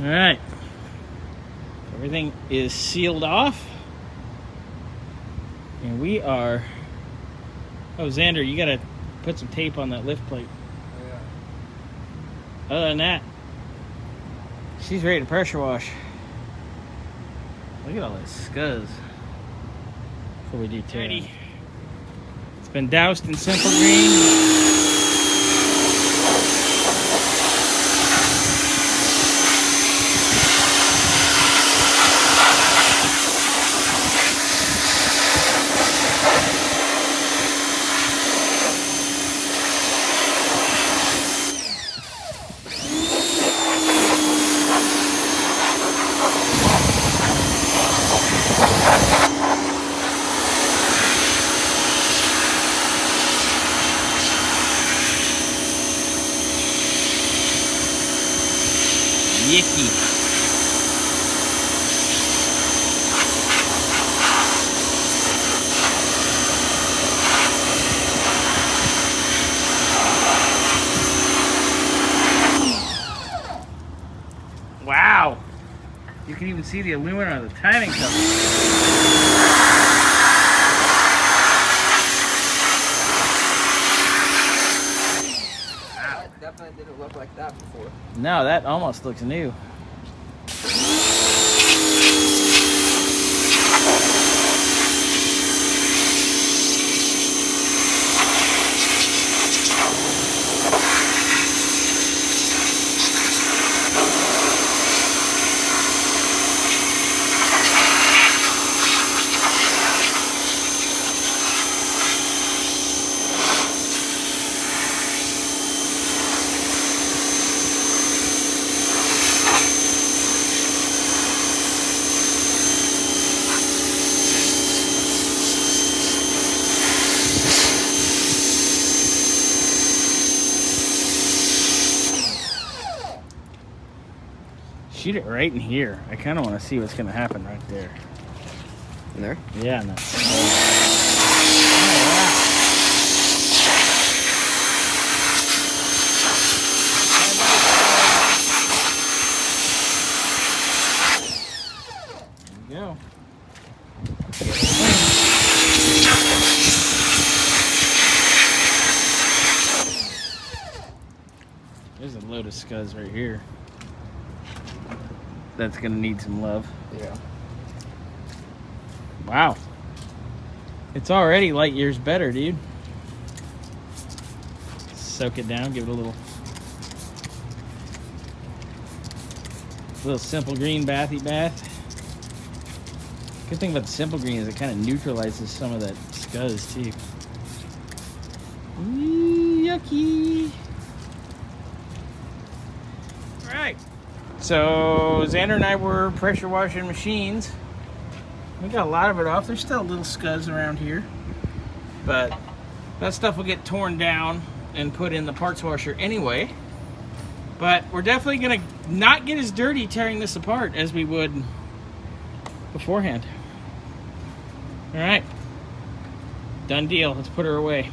All right. Everything is sealed off. And we are... Oh, Xander, you got to put some tape on that lift plate. Oh, yeah. Other than that, she's ready to pressure wash. Look at all this scuzz. That's what we do too. It's been doused in simple green. Yicky. Wow. You can even see the aluminum on the timing cover. That definitely didn't look like that before. No, that almost looks new. Shoot it right in here. I kind of want to see what's going to happen right there. In there? Yeah, no. There we go. There's a load of scuzz right here. That's gonna need some love. Yeah. Wow. It's already light years better, dude. Soak it down, give it a little simple green bathy bath. Good thing about the simple green is it kind of neutralizes some of that scuzz too. Yucky. All right. So Xander and I were pressure washing machines. We got a lot of it off. There's still a little scuzz around here, but that stuff will get torn down and put in the parts washer anyway. But we're definitely gonna not get as dirty tearing this apart as we would beforehand. All right, done deal. Let's put her away.